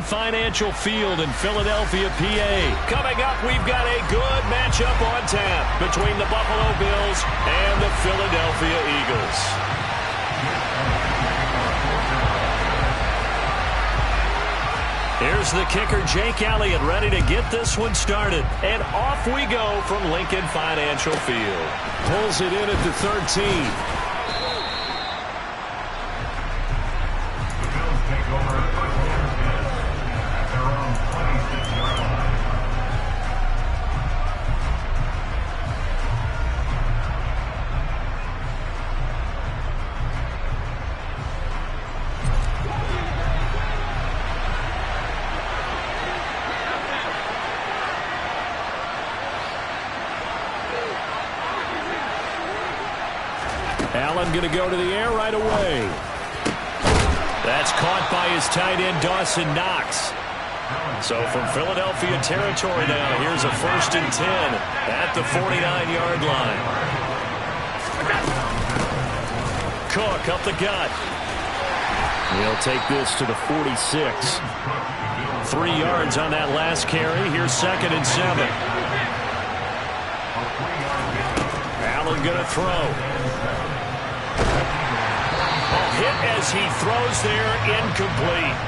Financial Field in Philadelphia, PA. Coming up, we've got a good matchup on tap between the Buffalo Bills and the Philadelphia Eagles. Here's the kicker, Jake Elliott, ready to get this one started. And off we go from Lincoln Financial Field. Pulls it in at the 13. Allen going to go to the air right away. That's caught by his tight end, Dawson Knox. So from Philadelphia territory now, here's a 1st and 10 at the 49-yard line. Cook up the gut. He'll take this to the 46. 3 yards on that last carry. Here's 2nd and 7. Allen going to throw. Hit as he throws there, incomplete.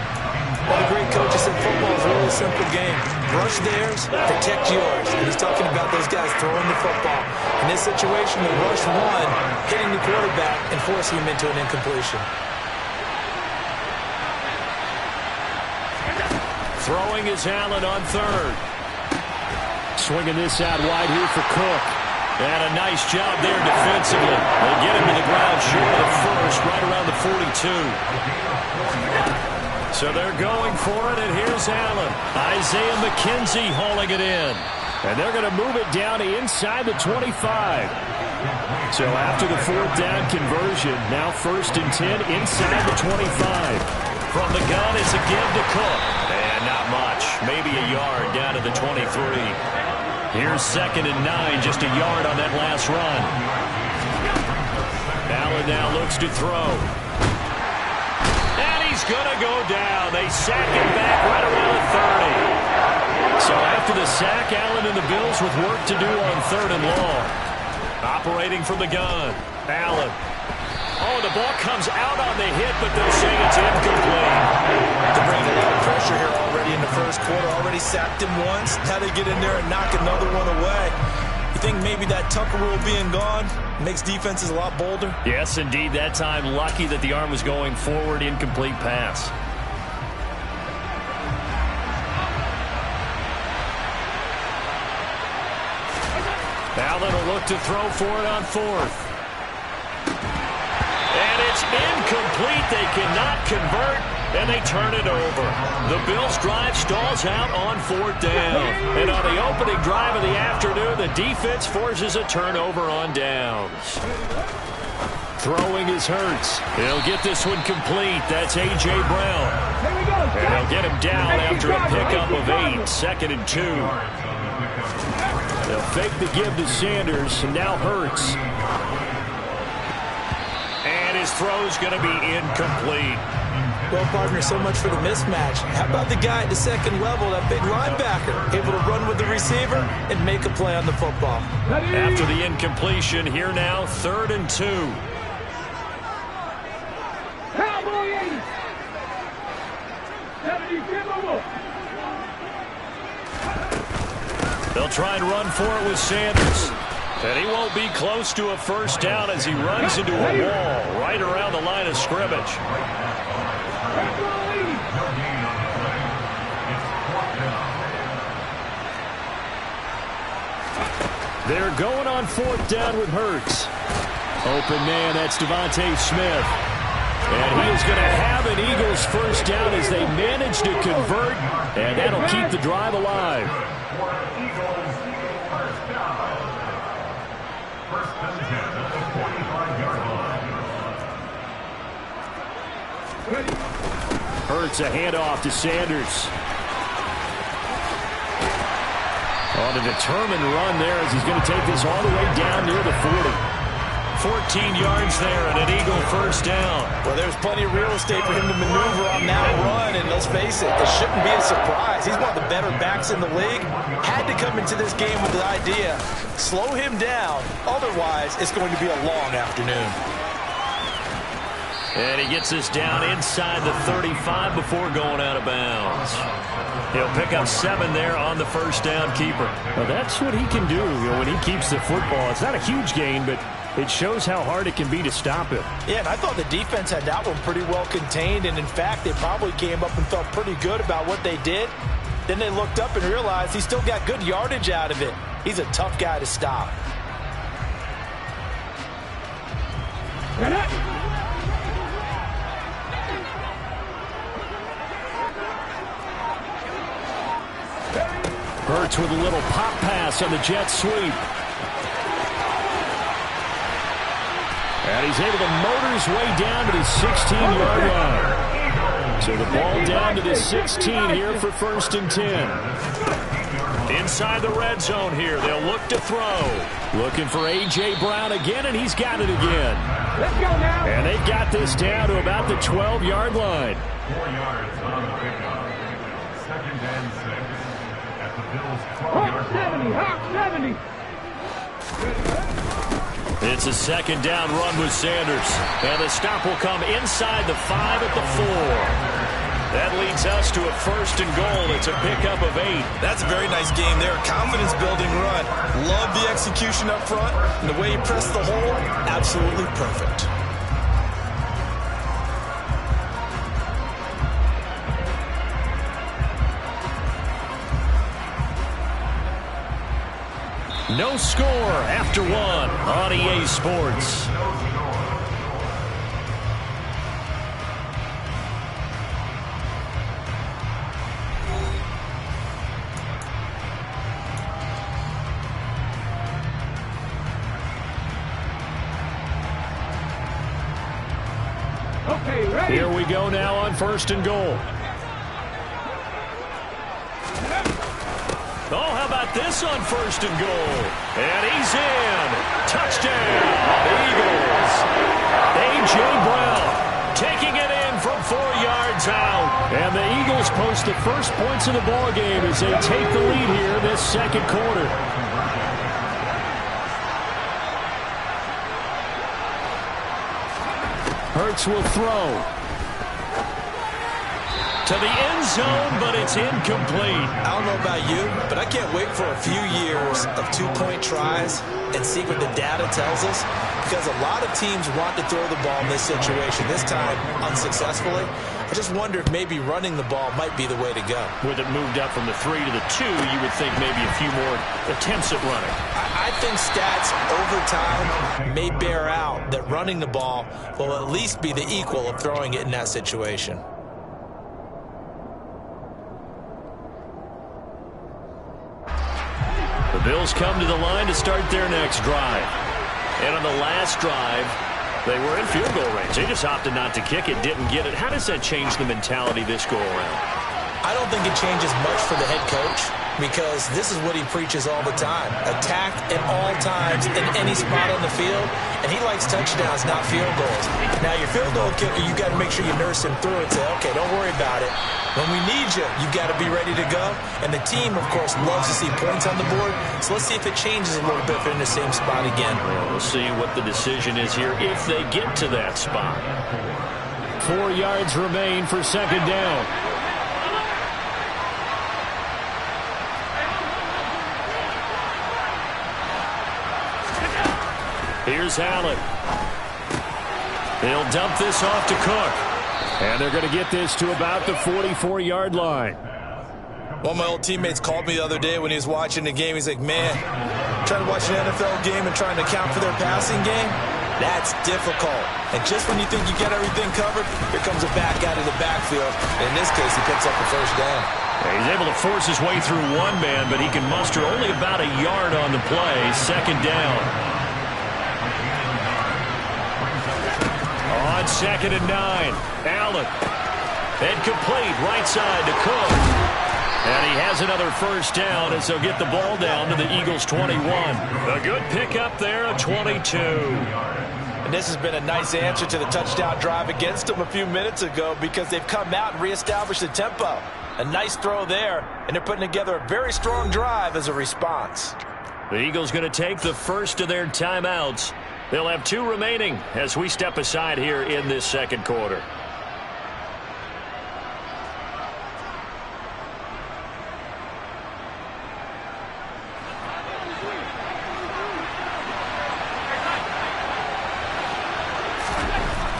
Well, the great coaches said football is a really simple game. Rush theirs, protect yours. And he's talking about those guys throwing the football. In this situation, the rush one, hitting the quarterback and forcing him into an incompletion. Throwing is Allen on 3rd. Swinging this out wide here for Cook. And a nice job there defensively. They get him to the ground short of the 1st, right around the 42. So they're going for it, and here's Allen. Isaiah McKenzie hauling it in. And they're going to move it down inside the 25. So after the 4th down conversion, now 1st and 10 inside the 25. From the gun, it's a give to Cook. And not much. Maybe a yard down to the 23. Here's 2nd and 9, just a yard on that last run. Allen now looks to throw. And he's going to go down. They sack him back right around the 30. So after the sack, Allen and the Bills with work to do on 3rd and long. Operating from the gun. Allen. Oh, the ball comes out on the hit, but they'll say it's incomplete. They're bringing a lot of pressure here already in the 1st quarter. Already sacked him once. Now they get in there and knock another one away. You think maybe that Tucker rule being gone makes defenses a lot bolder? Yes, indeed. That time, lucky that the arm was going forward. Incomplete pass. Allen will look to throw for it on 4th. And it's incomplete. They cannot convert, and they turn it over. The Bills' drive stalls out on 4th down. And on the opening drive of the afternoon, the defense forces a turnover on downs. Throwing is Hurts. He'll get this one complete. That's A.J. Brown. And they'll get him down after a pickup of 8. 2nd and 2. They'll fake the give to Sanders, and now Hurts. And his throw's going to be incomplete. Well, partner, so much for the mismatch. How about the guy at the 2nd level, that big linebacker, able to run with the receiver and make a play on the football? After the incompletion, here now, 3rd and 2. They'll try and run for it with Sanders. And he won't be close to a 1st down as he runs into a wall right around the line of scrimmage. They're going on 4th down with Hurts. Open man, that's Devontae Smith. And he is going to have an Eagles 1st down as they manage to convert, and that'll keep the drive alive. Hurts a handoff to Sanders. On a determined run there as he's going to take this all the way down near the 40. 14 yards there and an Eagle first down. Well, there's plenty of real estate for him to maneuver on that run, and let's face it, it shouldn't be a surprise. He's one of the better backs in the league. Had to come into this game with the idea, slow him down, otherwise it's going to be a long afternoon. And he gets us down inside the 35 before going out of bounds. He'll pick up 7 there on the first down keeper. Well, that's what he can do, when he keeps the football. It's not a huge gain, but it shows how hard it can be to stop him. Yeah, and I thought the defense had that one pretty well contained, and in fact, they probably came up and felt pretty good about what they did. Then they looked up and realized he still got good yardage out of it. He's a tough guy to stop. Hurts with a little pop pass on the jet sweep. And he's able to motor his way down to the 16-yard line. So the ball down to the 16 here for 1st and 10. Inside the red zone here, they'll look to throw. Looking for A.J. Brown again, and he's got it again. Let's go now. And they've got this down to about the 12-yard line. 4 yards on the pickup. 2nd and 6 at the Bills' 12-yard line. Hawk 70. It's a 2nd down run with Sanders. And the stop will come inside the 5 at the 4. That leads us to a 1st and goal. It's a pickup of 8. That's a very nice game there. Confidence-building run. Love the execution up front. And the way he pressed the hole, absolutely perfect. No score after 1 on EA Sports. Okay, ready? Here we go now on 1st and goal. Oh, how about this on 1st and goal? And he's in. Touchdown, Eagles. A.J. Brown taking it in from 4 yards out. And the Eagles post the first points of the ball game as they take the lead here this 2nd quarter. Hurts will throw to the end zone, but it's incomplete. I don't know about you, but I can't wait for a few years of 2-point tries and see what the data tells us, because a lot of teams want to throw the ball in this situation, this time unsuccessfully. I just wonder if maybe running the ball might be the way to go. With it moved up from the 3 to the 2, you would think maybe a few more attempts at running. I think stats over time may bear out that running the ball will at least be the equal of throwing it in that situation. The Bills come to the line to start their next drive. And on the last drive, they were in field goal range. They just opted not to kick it, didn't get it. How does that change the mentality this go-around? I don't think it changes much for the head coach, because this is what he preaches all the time. Attack at all times in any spot on the field, and he likes touchdowns, not field goals. Now, your field goal kicker, you got to make sure you nurse him through and say, okay, don't worry about it. When we need you, you got to be ready to go. And the team, of course, loves to see points on the board. So let's see if it changes a little bit if they're in the same spot again. Well, we'll see what the decision is here if they get to that spot. 4 yards remain for 2nd down. Here's Allen. They'll dump this off to Cook. And they're going to get this to about the 44-yard line. One of my old teammates called me the other day when he was watching the game. He's like, man, trying to watch an NFL game and trying to account for their passing game, that's difficult. And just when you think you get everything covered, here comes a back out of the backfield. In this case, he picks up the 1st down. He's able to force his way through one man, but he can muster only about a yard on the play. 2nd down. On 2nd and 9, Allen. And complete right side to Cook. And he has has another first down as they'll get the ball down to the Eagles' 21. A good pickup there, a 22. And this has been a nice answer to the touchdown drive against them a few minutes ago because they've come out and reestablished the tempo. A nice throw there, and they're putting together a very strong drive as a response. The Eagles going to take the first of their timeouts. They'll have 2 remaining as we step aside here in this second quarter.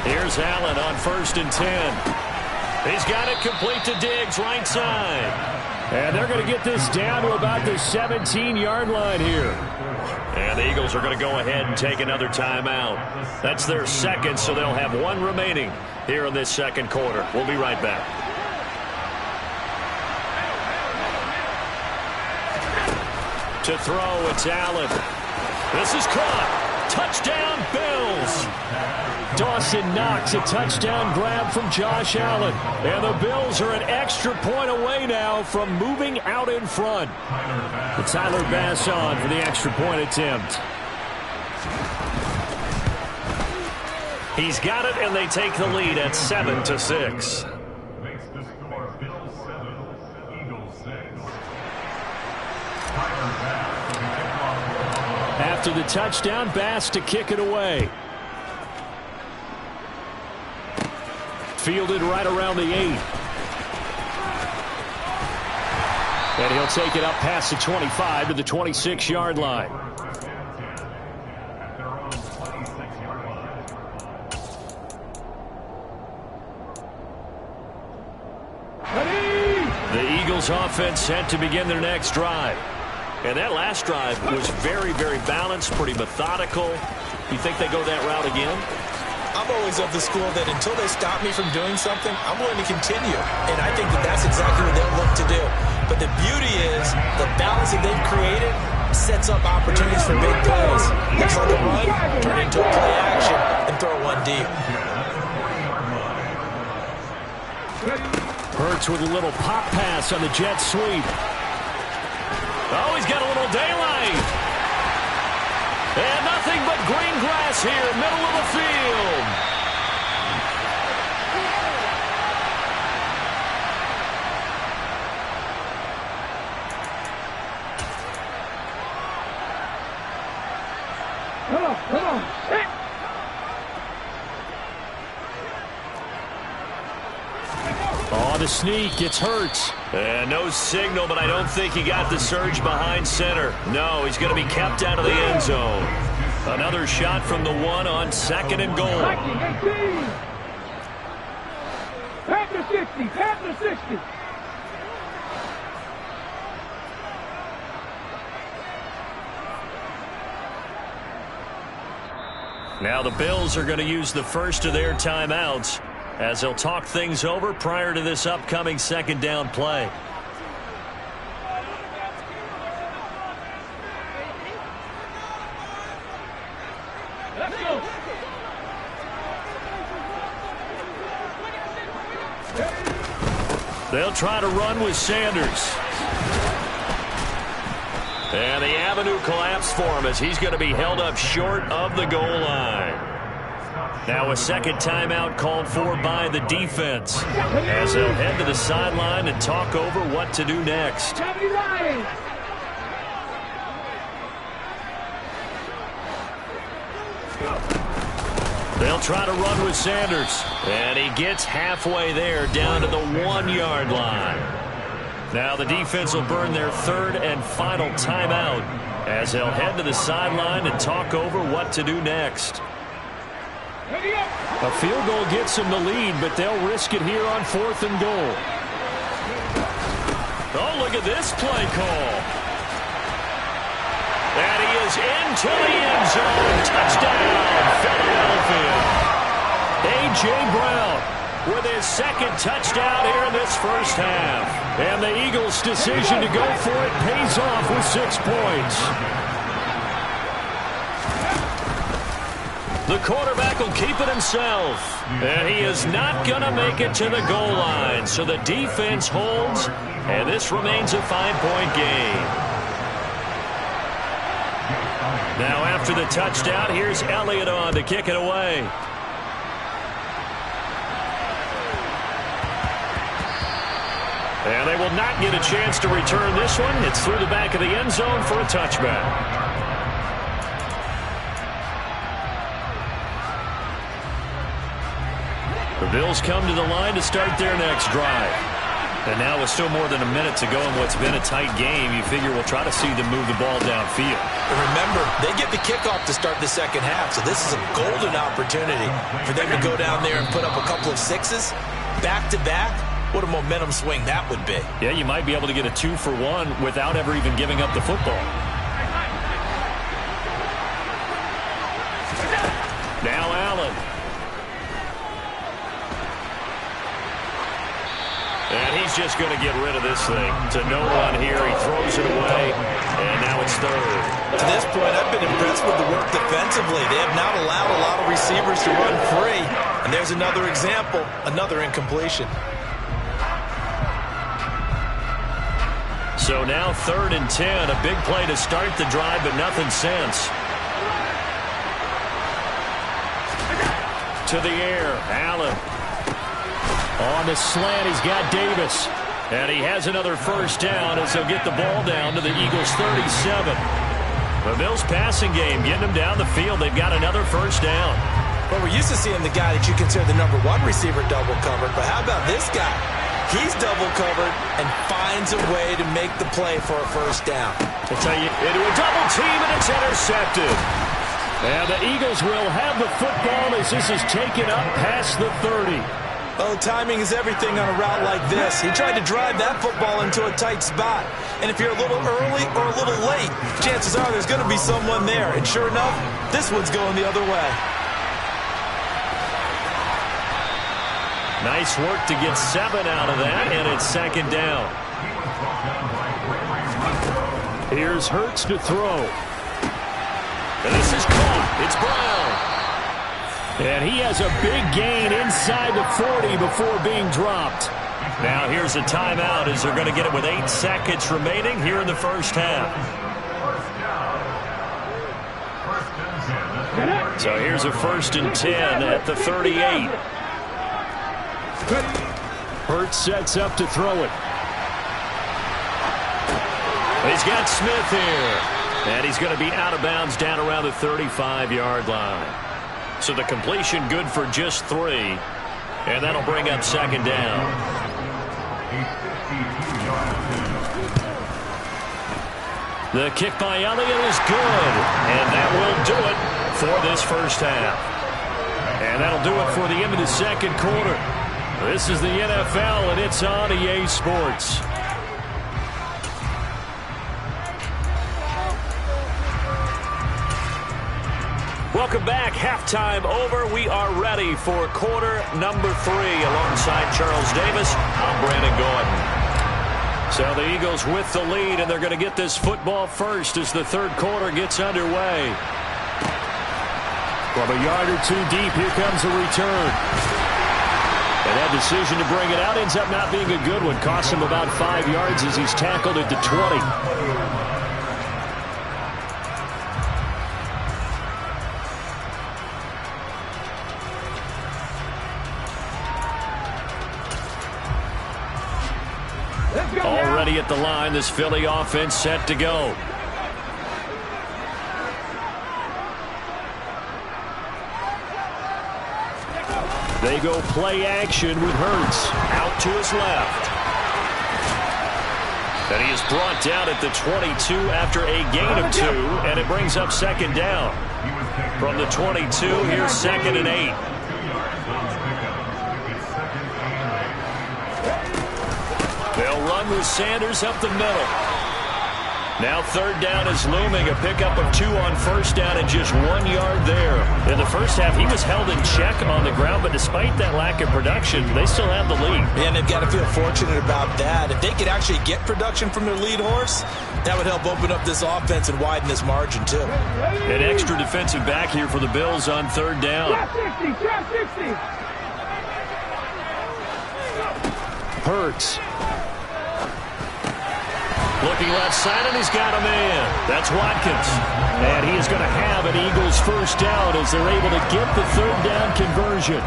Here's Allen on 1st and 10. He's got it complete to Diggs, right side. And they're going to get this down to about the 17-yard line here. And the Eagles are going to go ahead and take another timeout. That's their second, so they'll have 1 remaining here in this second quarter. We'll be right back. To throw, it's Allen. This is caught. Touchdown, Bills. Dawson Knox, a touchdown grab from Josh Allen. And the Bills are an extra point away now from moving out in front. Tyler Bass on for the extra point attempt. He's got it, and they take the lead at 7-6. Makes the score Bills 7, Eagles 6. After the touchdown, Bass to kick it away. Fielded right around the 8. And he'll take it up past the 25 to the 26-yard line. The Eagles offense set to begin their next drive. And that last drive was very, very balanced, pretty methodical. You think they go that route again? I'm always of the school that until they stop me from doing something, I'm willing to continue. And I think that that's exactly what they'll look to do. But the beauty is the balance that they've created sets up opportunities for big plays. Looks like a run, turn into a play action, and throw one deep. Hurts with a little pop pass on the jet sweep. Oh, he's got a little daylight. And nothing but green grass here, middle of the field. Come on, hit! Oh, the sneak, it's Hurts. And no signal, but I don't think he got the surge behind center. No, he's going to be kept out of the end zone. Another shot from the 1 on 2nd and goal. Panther 60, Panther 60. Now the Bills are going to use the first of their timeouts as they'll talk things over prior to this upcoming 2nd down play. Let's go. They'll try to run with Sanders. And the avenue collapsed for him as he's going to be held up short of the goal line. Now a second timeout called for by the defense as they'll head to the sideline and talk over what to do next. They'll try to run with Sanders. And he gets halfway there down to the 1-yard line. Now the defense will burn their 3rd and final timeout as they'll head to the sideline and talk over what to do next. A field goal gets them the lead, but they'll risk it here on 4th and goal. Oh, look at this play call. And he is into the end zone. Touchdown, Philadelphia. A.J. Brown with his 2nd touchdown here in this first half. And the Eagles' decision to go for it pays off with 6 points. The quarterback will keep it himself. And he is not going to make it to the goal line. So the defense holds, and this remains a 5-point game. Now after the touchdown, here's Elliott on to kick it away. And they will not get a chance to return this one. It's through the back of the end zone for a touchback. The Bills come to the line to start their next drive. And now with still more than a minute to go in what's been a tight game, you figure we'll try to see them move the ball downfield. And remember, they get the kickoff to start the second half, so this is a golden opportunity for them to go down there and put up a couple of sixes back-to-back. What a momentum swing that would be. Yeah, you might be able to get a 2-for-1 without ever even giving up the football. Now Allen. And he's just going to get rid of this thing. To no one here. He throws it away. And now it's third. To this point, I've been impressed with the work defensively. They have not allowed a lot of receivers to run free. And there's another example, another incompletion. So now 3rd and 10. A big play to start the drive, but nothing since. To the air. Allen. On the slant, he's got Davis. And he has another first down as he'll get the ball down to the Eagles' 37. The Bills' passing game, getting them down the field. They've got another first down. Well, we're used to seeing the guy that you consider the number 1 receiver double covered. But how about this guy? He's double covered and finds a way to make the play for a first down. I tell you, into a double team, and it's intercepted. And the Eagles will have the football as this is taken up past the 30. Oh, timing is everything on a route like this. He tried to drive that football into a tight spot. And if you're a little early or a little late, chances are there's going to be someone there. And sure enough, this one's going the other way. Nice work to get 7 out of that, and it's second down. Here's Hurts to throw. And this is caught. It's Brown. And he has a big gain inside the 40 before being dropped. Now here's a timeout as they're going to get it with 8 seconds remaining here in the first half. So here's a 1st and 10 at the 38. Hurts sets up to throw it. He's got Smith here. And he's going to be out of bounds down around the 35-yard line. So the completion good for just 3. And that'll bring up second down. The kick by Elliott is good. And that will do it for this first half. And that'll do it for the end of the second quarter. This is the NFL, and it's on EA Sports. Welcome back. Halftime over. We are ready for quarter number 3. Alongside Charles Davis, I'm Brandon Gordon. So the Eagles with the lead, and they're going to get this football first as the third quarter gets underway. From a yard or 2 deep, here comes a return. And that decision to bring it out ends up not being a good one. Costs him about 5 yards as he's tackled at the 20. Already at the line, this Philly offense set to go. They go play action with Hurts out to his left. And he is brought down at the 22 after a gain of 2, and it brings up second down. From the 22, here's 2nd and 8. They'll run with Sanders up the middle. Now third down is looming. A pickup of 2 on first down and just 1 yard there. In the first half, he was held in check on the ground, but despite that lack of production, they still have the lead. Yeah, and they've got to feel fortunate about that. If they could actually get production from their lead horse, that would help open up this offense and widen this margin, too. An extra defensive back here for the Bills on third down. Hurts. Looking left side, and he's got a man. That's Watkins. And he is going to have an Eagles first down as they're able to get the third down conversion.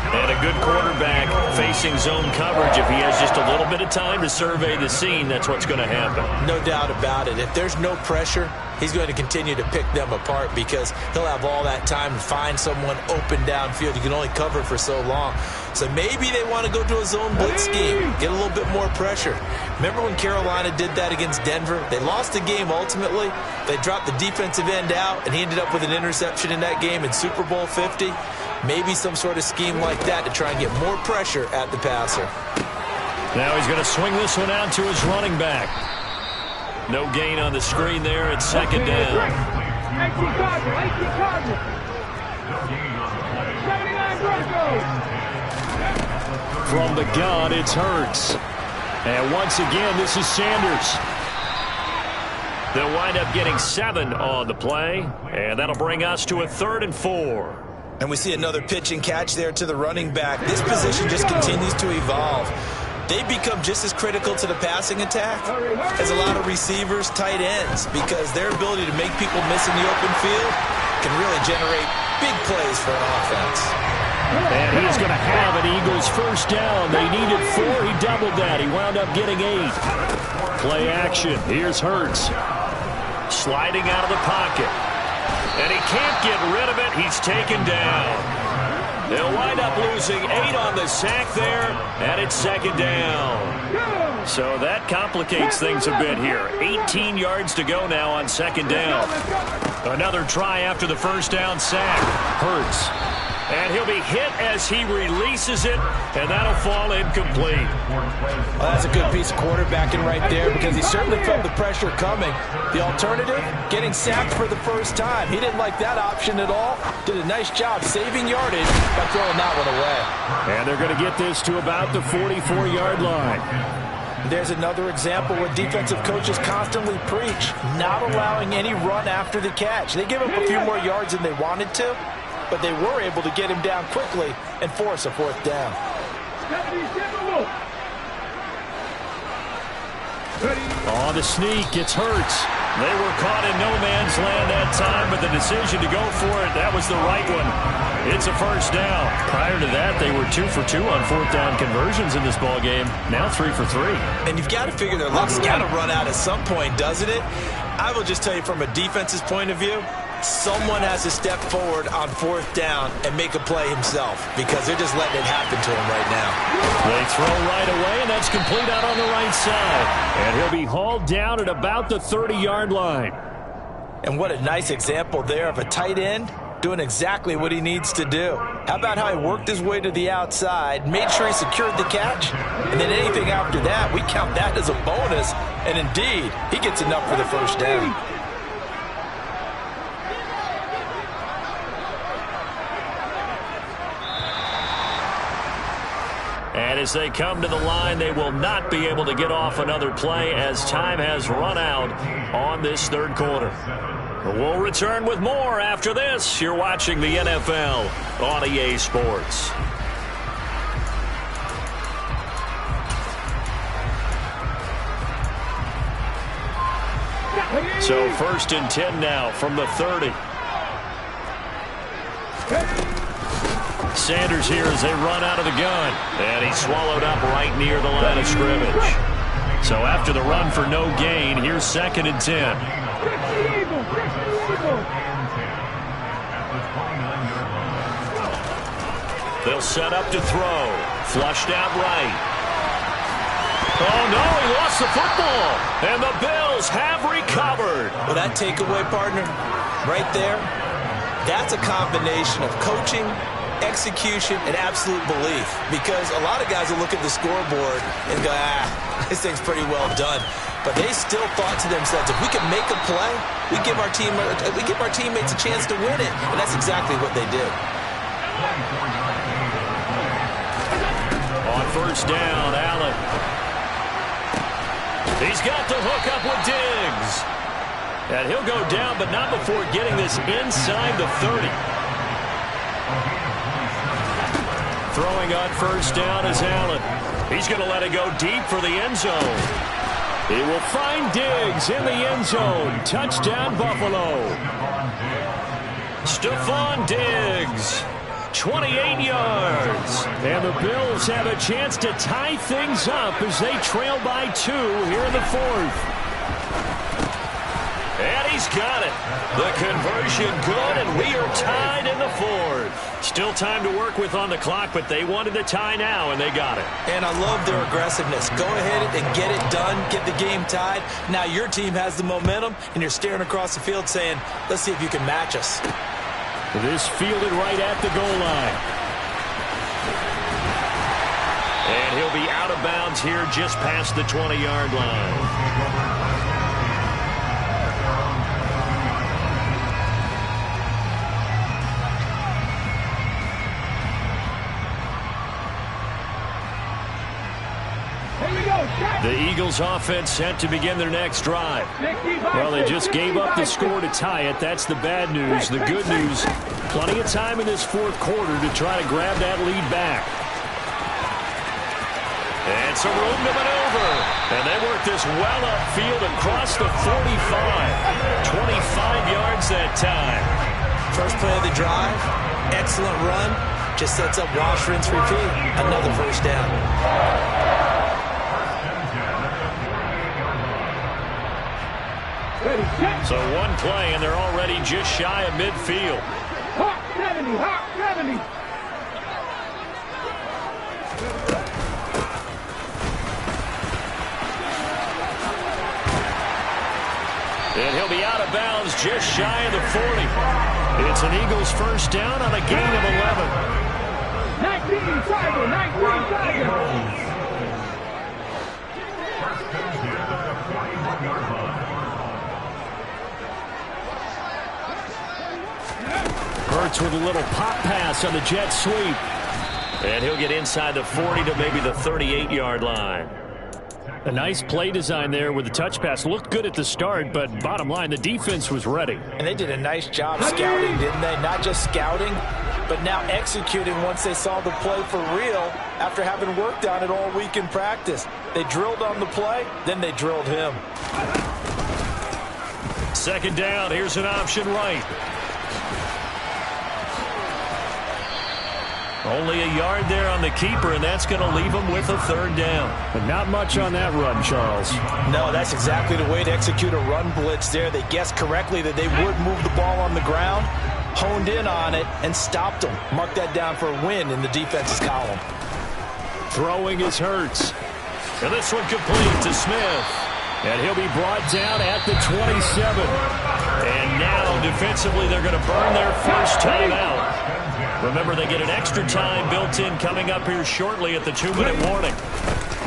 And a good quarterback facing zone coverage. If he has just a little bit of time to survey the scene, that's what's going to happen. No doubt about it. If there's no pressure, he's going to continue to pick them apart because he'll have all that time to find someone open downfield. You can only cover for so long. So maybe they want to go to a zone blitz scheme, get a little bit more pressure. Remember when Carolina did that against Denver? They lost the game ultimately. They dropped the defensive end out, and he ended up with an interception in that game in Super Bowl 50. Maybe some sort of scheme like that to try and get more pressure at the passer. Now he's going to swing this one out to his running back. No gain on the screen there. It's second down. From the gun, it's Hurts. And once again, this is Sanders. They'll wind up getting 7 on the play, and that'll bring us to a 3rd and 4. And we see another pitch and catch there to the running back. This position just continues to evolve. They become just as critical to the passing attack as a lot of receivers, tight ends, because their ability to make people miss in the open field can really generate big plays for an offense. And he's going to have an Eagles first down. They needed 4. He doubled that. He wound up getting 8. Play action. Here's Hurts. Sliding out of the pocket. And he can't get rid of it. He's taken down. They'll wind up losing 8 on the sack there, and it's second down. So that complicates things a bit here. 18 yards to go now on second down. Another try after the first down sack. Hurts. And he'll be hit as he releases it, and that'll fall incomplete. Well, that's a good piece of quarterbacking right there because he certainly felt the pressure coming. The alternative, getting sacked for the first time. He didn't like that option at all. Did a nice job saving yardage by throwing that one away. And they're going to get this to about the 44-yard line. There's another example where defensive coaches constantly preach, not allowing any run after the catch. They give him a few more yards than they wanted to, but they were able to get him down quickly and force a 4th down. On the sneak, it's Hurts. They were caught in no man's land that time, but the decision to go for it, that was the right one. It's a first down. Prior to that, they were 2 for 2 on 4th down conversions in this ball game. Now 3 for 3. And you've got to figure their luck's got to run out at some point, doesn't it? I will just tell you from a defense's point of view, someone has to step forward on 4th down and make a play himself because they're just letting it happen to him right now. They throw right away, and that's complete out on the right side. And he'll be hauled down at about the 30-yard line. And what a nice example there of a tight end doing exactly what he needs to do. How about how he worked his way to the outside, made sure he secured the catch, and then anything after that, we count that as a bonus. And indeed, he gets enough for the first down. And as they come to the line, they will not be able to get off another play as time has run out on this 3rd quarter. We'll return with more after this. You're watching the NFL on EA Sports. So 1st and 10 now from the 30. Sanders here as they run out of the gun. And he's swallowed up right near the line of scrimmage. So after the run for no gain, here's 2nd and 10. They'll set up to throw. Flushed out right. Oh, no, he lost the football. And the Bills have recovered. Well, that takeaway, partner, right there, that's a combination of coaching, execution, and absolute belief. Because a lot of guys will look at the scoreboard and go, this thing's pretty well done. But they still thought to themselves, if we can make a play, we give our teammates a chance to win it. And that's exactly what they did. On first down, Allen. He's got the hook up with Diggs. And he'll go down, but not before getting this inside the 30. Throwing on first down is Allen. He's going to let it go deep for the end zone. He will find Diggs in the end zone. Touchdown, Buffalo. Stephon Diggs. 28 yards. And the Bills have a chance to tie things up as they trail by 2 here in the 4th. And he's got it. The conversion good, and we are tied in the 4th. Still time to work with on the clock, but they wanted the tie now, and they got it. And I love their aggressiveness. Go ahead and get it done, get the game tied. Now your team has the momentum, and you're staring across the field saying, let's see if you can match us. This fielded right at the goal line. And he'll be out of bounds here just past the 20-yard line. The Eagles offense set to begin their next drive. Well, they just gave up the score to tie it. That's the bad news. The good news, plenty of time in this 4th quarter to try to grab that lead back. And some room to maneuver. And they work this well upfield across the 45. 25 yards that time. First play of the drive, excellent run. Just sets up wash, rinse, repeat. Another first down. So one play, and they're already just shy of midfield. Hawk 70, Hawk 70. And he'll be out of bounds just shy of the 40. It's an Eagles first down on a gain of 11. 19 Tiger, 19 Tiger. Hurts with a little pop pass on the jet sweep. And he'll get inside the 40 to maybe the 38-yard line. A nice play design there with the touch pass. Looked good at the start, but bottom line, the defense was ready. And they did a nice job scouting, didn't they? Not just scouting, but now executing once they saw the play for real after having worked on it all week in practice. They drilled on the play, then they drilled him. Second down, here's an option right. Only a yard there on the keeper, and that's going to leave him with a 3rd down. But not much on that run, Charles. No, that's exactly the way to execute a run blitz there. They guessed correctly that they would move the ball on the ground, honed in on it, and stopped them. Mark that down for a win in the defense's column. Throwing is Hurts. And this one complete to Smith. And he'll be brought down at the 27. And now, defensively, they're going to burn their first timeout. Remember, they get an extra time built in coming up here shortly at the 2-minute warning.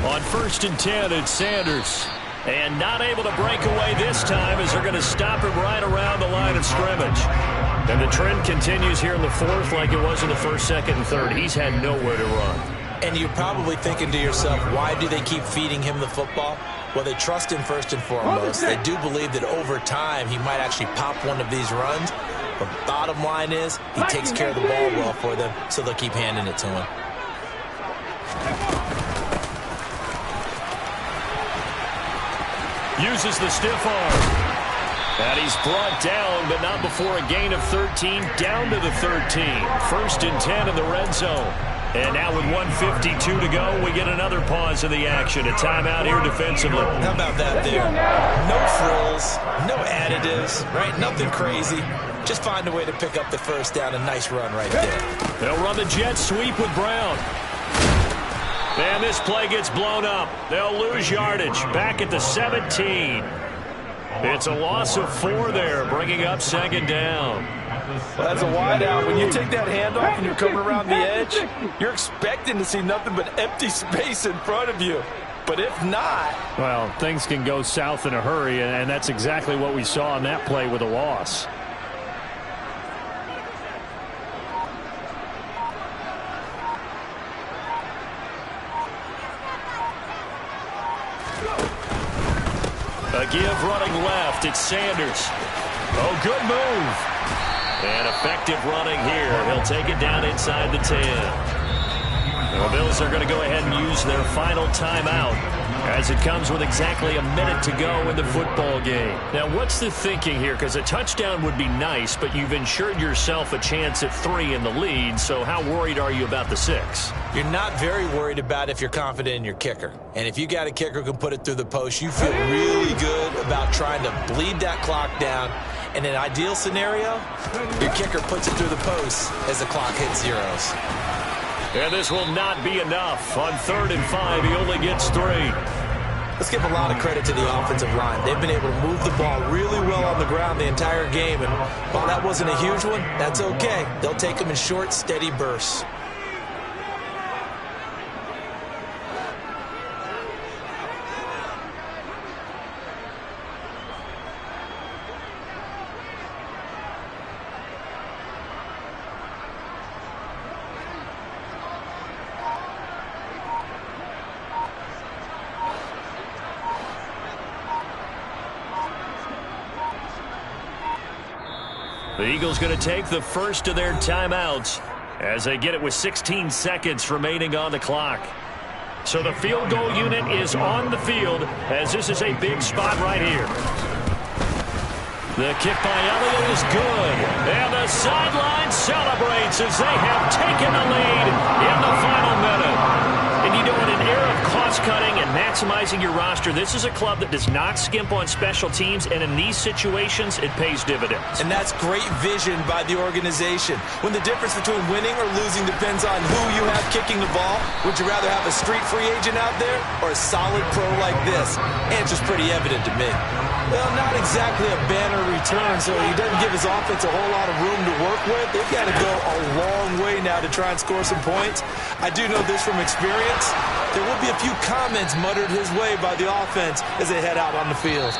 On 1st and 10, it's Sanders. And not able to break away this time as they're going to stop him right around the line of scrimmage. And the trend continues here in the 4th like it was in the 1st, 2nd, and 3rd. He's had nowhere to run. And you're probably thinking to yourself, why do they keep feeding him the football? Well, they trust him first and foremost. They do believe that over time he might actually pop one of these runs. But bottom line is, he takes care of the ball well for them, so they'll keep handing it to him. Uses the stiff arm. And he's brought down, but not before a gain of 13, down to the 13. 1st and 10 in the red zone. And now with 1:52 to go, we get another pause in the action. A timeout here defensively. How about that there? No frills, no additives, right? Nothing crazy. Just find a way to pick up the first down. A nice run right there. They'll run the jet sweep with Brown. And this play gets blown up. They'll lose yardage. Back at the 17. It's a loss of 4 there, bringing up 2nd down. Well, as a wideout, when you take that handoff and you're coming around the edge, you're expecting to see nothing but empty space in front of you. But if not... Well, things can go south in a hurry, and that's exactly what we saw in that play with a loss. A give running left. It's Sanders. Oh, good move. And effective running here. He'll take it down inside the 10. The Bills are going to go ahead and use their final timeout as it comes with exactly a minute to go in the football game. Now, what's the thinking here? Because a touchdown would be nice, but you've ensured yourself a chance at 3 in the lead, so how worried are you about the 6? You're not very worried about if you're confident in your kicker. And if you got a kicker who can put it through the post, you feel really good about trying to bleed that clock down. In an ideal scenario, your kicker puts it through the post as the clock hits zeros. And this will not be enough. On 3rd and 5, he only gets 3. Let's give a lot of credit to the offensive line. They've been able to move the ball really well on the ground the entire game. And while that wasn't a huge one, that's okay. They'll take them in short, steady bursts. The Eagles going to take the first of their timeouts as they get it with 16 seconds remaining on the clock. So the field goal unit is on the field as this is a big spot right here. The kick by Elliott is good. And the sideline celebrates as they have taken the lead in the final minute. And you know, in an era of cost-cutting and maximizing your roster, this is a club that does not skimp on special teams, and in these situations, it pays dividends. And that's great vision by the organization. When the difference between winning or losing depends on who you have kicking the ball, would you rather have a street free agent out there or a solid pro like this? Answer's pretty evident to me. Well, not exactly a banner return, so he doesn't give his offense a whole lot of room to work with. They've got to go a long way now to try and score some points. I do know this from experience. There will be a few comments muttered his way by the offense as they head out on the field.